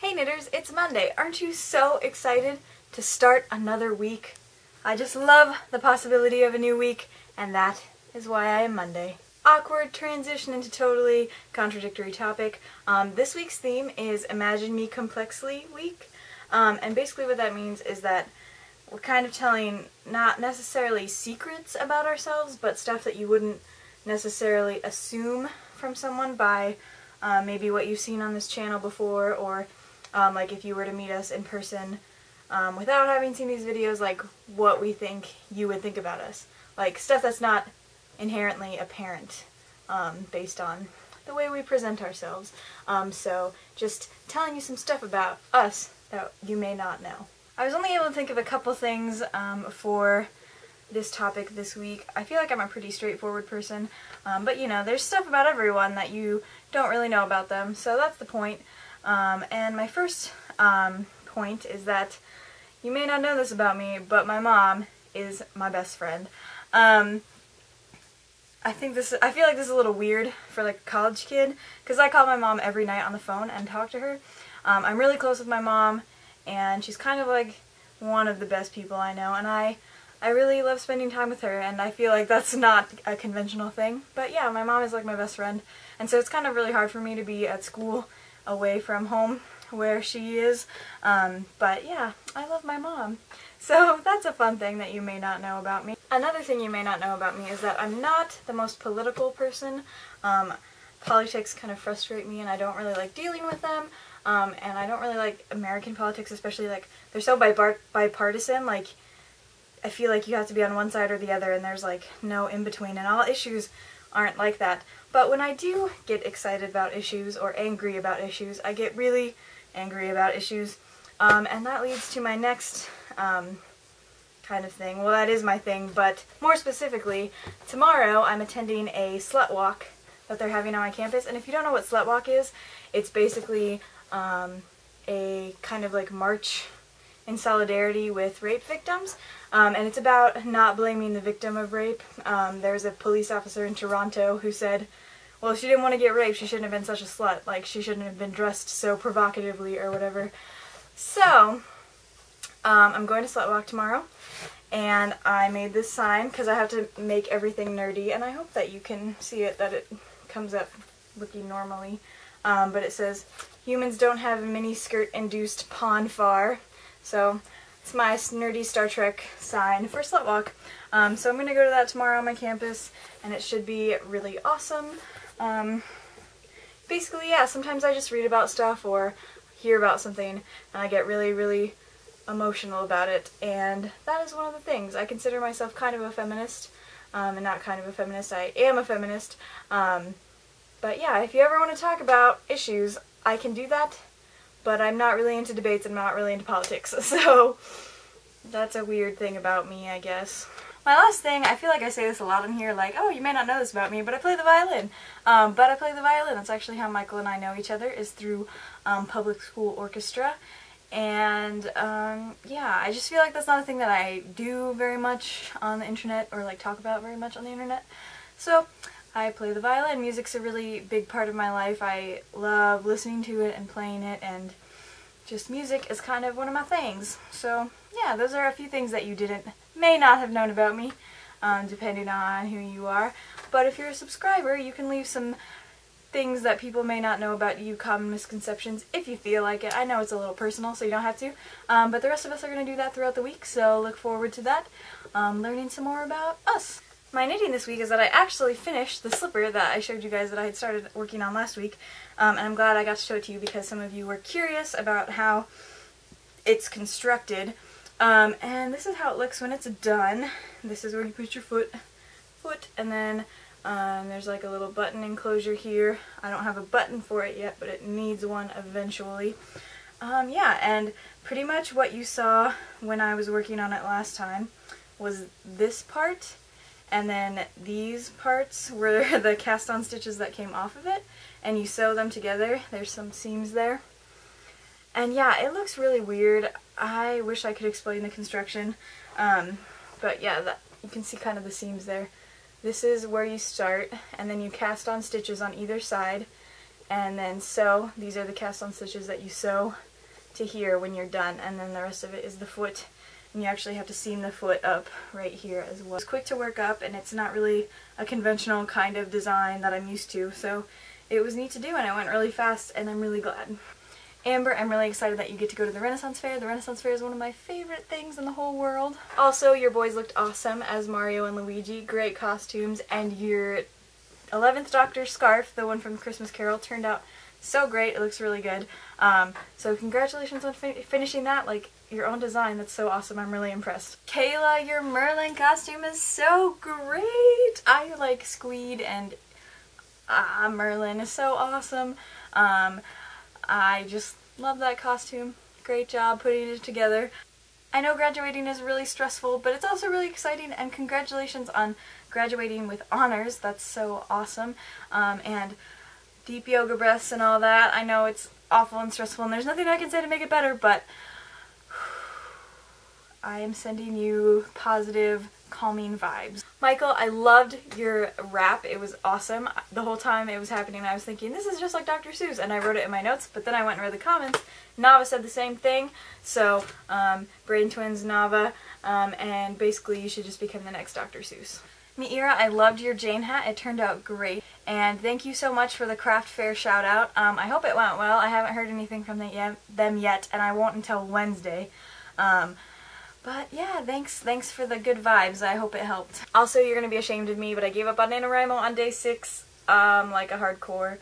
Hey knitters, it's Monday. Aren't you so excited to start another week? I just love the possibility of a new week, and that is why I am Monday. Awkward transition into totally contradictory topic. This week's theme is Imagine Me Complexly Week, and basically what that means is that we're kind of telling not necessarily secrets about ourselves, but stuff that you wouldn't necessarily assume from someone by maybe what you've seen on this channel before, or like if you were to meet us in person without having seen these videos, like what we think you would think about us. Like stuff that's not inherently apparent based on the way we present ourselves. So just telling you some stuff about us that you may not know. I was only able to think of a couple things for this topic this week. I feel like I'm a pretty straightforward person, but you know, there's stuff about everyone that you don't really know about them, so that's the point. And my first point is that you may not know this about me, but my mom is my best friend. I feel like this is a little weird for like a college kid, because I call my mom every night on the phone and talk to her. I'm really close with my mom, and she's kind of like one of the best people I know, and I really love spending time with her, and I feel like that's not a conventional thing. But yeah, my mom is like my best friend, and so it's kind of really hard for me to be at school away from home where she is. But yeah, I love my mom. So that's a fun thing that you may not know about me. Another thing you may not know about me is that I'm not the most political person. Politics kind of frustrate me, and I don't really like dealing with them. And I don't really like American politics, especially like they're so bipartisan. Like I feel like you have to be on one side or the other, and there's like no in between, and all issues aren't like that. But when I do get excited about issues or angry about issues, I get really angry about issues. And that leads to my next kind of thing. Well, that is my thing, but more specifically, tomorrow I'm attending a slut walk that they're having on my campus. And if you don't know what slut walk is, it's basically a kind of like march in solidarity with rape victims. And it's about not blaming the victim of rape. There's a police officer in Toronto who said, well, if she didn't want to get raped, she shouldn't have been such a slut. Like, she shouldn't have been dressed so provocatively or whatever. So, I'm going to slut walk tomorrow, and I made this sign because I have to make everything nerdy, and I hope that you can see it, that it comes up looking normally. But it says, humans don't have a miniskirt-induced pawn far. So, it's my nerdy Star Trek sign for slut walk. So I'm going to go to that tomorrow on my campus, and it should be really awesome. Basically, yeah, sometimes I just read about stuff or hear about something, and I get really, really emotional about it, and that is one of the things. I consider myself kind of a feminist, and not kind of a feminist, I am a feminist. But yeah, if you ever want to talk about issues, I can do that. But I'm not really into debates, I'm not really into politics, so that's a weird thing about me, I guess. My last thing, I feel like I say this a lot in here, like, oh, you may not know this about me, but I play the violin. But I play the violin. That's actually how Michael and I know each other, is through public school orchestra. And yeah, I just feel like that's not a thing that I do very much on the internet, or like talk about very much on the internet. So I play the violin. Music's a really big part of my life. I love listening to it and playing it, and just music is kind of one of my things. So yeah, those are a few things that you may not have known about me, depending on who you are. But if you're a subscriber, you can leave some things that people may not know about you, common misconceptions, if you feel like it. I know it's a little personal, so you don't have to. But the rest of us are going to do that throughout the week, so look forward to that, learning some more about us. My knitting this week is that I actually finished the slipper that I showed you guys that I had started working on last week, and I'm glad I got to show it to you because some of you were curious about how it's constructed. And this is how it looks when it's done. This is where you put your foot, and then there's like a little button enclosure here. I don't have a button for it yet, but it needs one eventually. Yeah, and pretty much what you saw when I was working on it last time was this part. And then these parts were the cast-on stitches that came off of it, and you sew them together. There's some seams there. And yeah, it looks really weird. I wish I could explain the construction, but yeah, you can see kind of the seams there. This is where you start, and then you cast on stitches on either side, and then sew. These are the cast-on stitches that you sew to here when you're done, and then the rest of it is the foot, and you actually have to seam the foot up right here as well. It's quick to work up, and it's not really a conventional kind of design that I'm used to, so it was neat to do, and it went really fast, and I'm really glad. Amber, I'm really excited that you get to go to the Renaissance Fair. The Renaissance Fair is one of my favorite things in the whole world. Also, your boys looked awesome as Mario and Luigi. Great costumes, and your 11th Doctor scarf, the one from Christmas Carol, turned out so great. It looks really good. So congratulations on finishing that, like, your own design. That's so awesome. I'm really impressed. Kayla, your Merlin costume is so great. I like Squeed, and Merlin is so awesome. I just love that costume. Great job putting it together. I know graduating is really stressful, but it's also really exciting, and congratulations on graduating with honors. That's so awesome. And deep yoga breaths and all that. I know it's awful and stressful, and there's nothing I can say to make it better, but I am sending you positive, calming vibes. Michael, I loved your rap. It was awesome. The whole time it was happening, I was thinking, this is just like Dr. Seuss, and I wrote it in my notes, but then I went and read the comments. Nava said the same thing, so Brain Twins, Nava, and basically you should just become the next Dr. Seuss. Miira, I loved your Jane hat. It turned out great, and thank you so much for the craft fair shout out. I hope it went well. I haven't heard anything from them yet, and I won't until Wednesday. But yeah, thanks for the good vibes. I hope it helped. Also, you're gonna be ashamed of me, but I gave up on NaNoWriMo on day 6, like a hardcore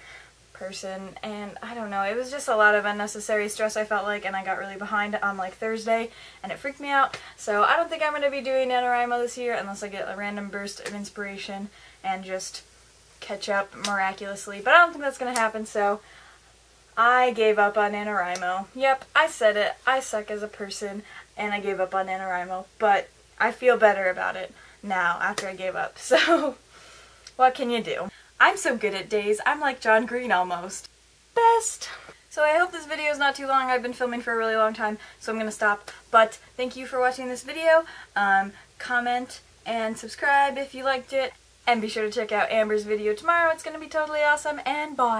person, and I don't know, it was just a lot of unnecessary stress, I felt like, and I got really behind on like Thursday, and it freaked me out. So I don't think I'm gonna be doing NaNoWriMo this year unless I get a random burst of inspiration and just catch up miraculously. But I don't think that's gonna happen, so I gave up on NaNoWriMo. Yep, I said it. I suck as a person, and I gave up on NaNoWriMo, but I feel better about it now after I gave up, so what can you do? I'm so good at days. I'm like John Green almost. Best! So I hope this video is not too long. I've been filming for a really long time, so I'm gonna stop. But thank you for watching this video. Comment and subscribe if you liked it. And be sure to check out Amber's video tomorrow. It's gonna be totally awesome, and bye!